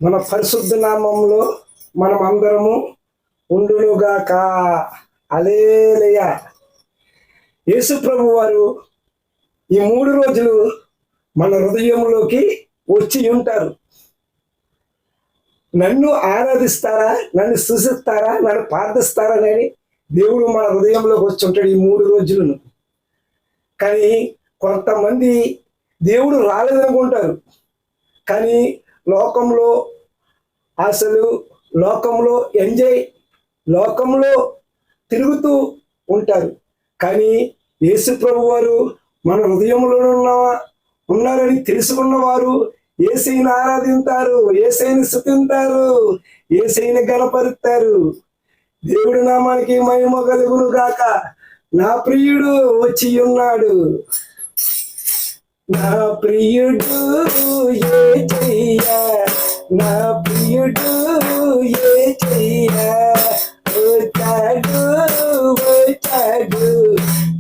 మన పరిశుద్ధ నామంలో మనం అందరము ఉండునుగాక. హల్లెలూయా. యేసు ప్రభు వారు ఈ 3 రోజులు మన హృదయంలోకి వచ్చి ఉంటారు. నన్ను ఆరాధిస్తారా, నన్ను స్తుతిస్తారా, నన్ను ప్రార్థిస్తారా అని దేవుడు మన హృదయంలోకి వచ్చి ఉంటాడు ఈ 3 రోజులను. కానీ కొంతమంది దేవుడు రాలేదనుకుంటారు. కానీ లోకంలో అసలు లోకంలో ఎంజాయ్, లోకంలో తిరుగుతూ ఉంటారు. కానీ యేసు ప్రభు వారు మన హృదయంలో ఉన్నారని తెలుసుకున్నవారు యేసయ్యను ఆరాధింతారు, యేసయ్యను స్తుతింతారు, యేసయ్యను గణపరుస్తారు. దేవుడి నామానికి మహిమ కలుగును గాక. నా ప్రియుడు వచ్చి ఉన్నాడు, నా ప్రియుడు యేసయ్యా, నా ప్రియుడు యేసయ్యా వచ్చాడు, వచ్చాడు,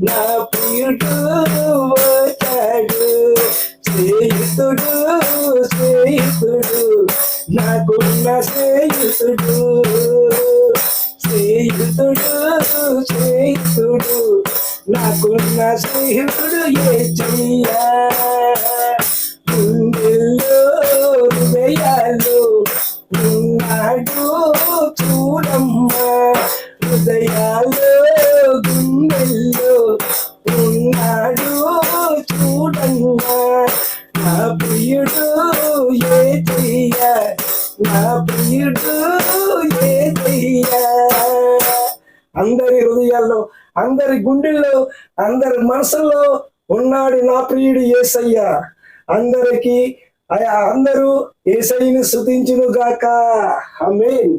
నా ప్రియుడు వచ్చాడు. స్నేహితుడు, స్నేహితుడు, నాకున్న స్నేహితుడు, స్నేహితుడు, స్నేహితుడు, నాకున్న స్నేహితుడు యేసయ్యా. గుండెల్లో హృదయాల్లో ఉన్నాడు చూడమ్మా, హృదయాల్లో గుండెల్లో ఉన్నాడు చూడమ్మా. నా ప్రియుడు యేసయ్యా, నా ప్రియుడు యేసయ్యా. అందరి హృదయాల్లో, అందరి గుండెల్లో, అందరి మనసుల్లో ఉన్నాడు నా ప్రియుడు యేసయ్యా. అందరికీ అందరూ యేసయ్యను స్తుతించును గాక. ఆమేన్.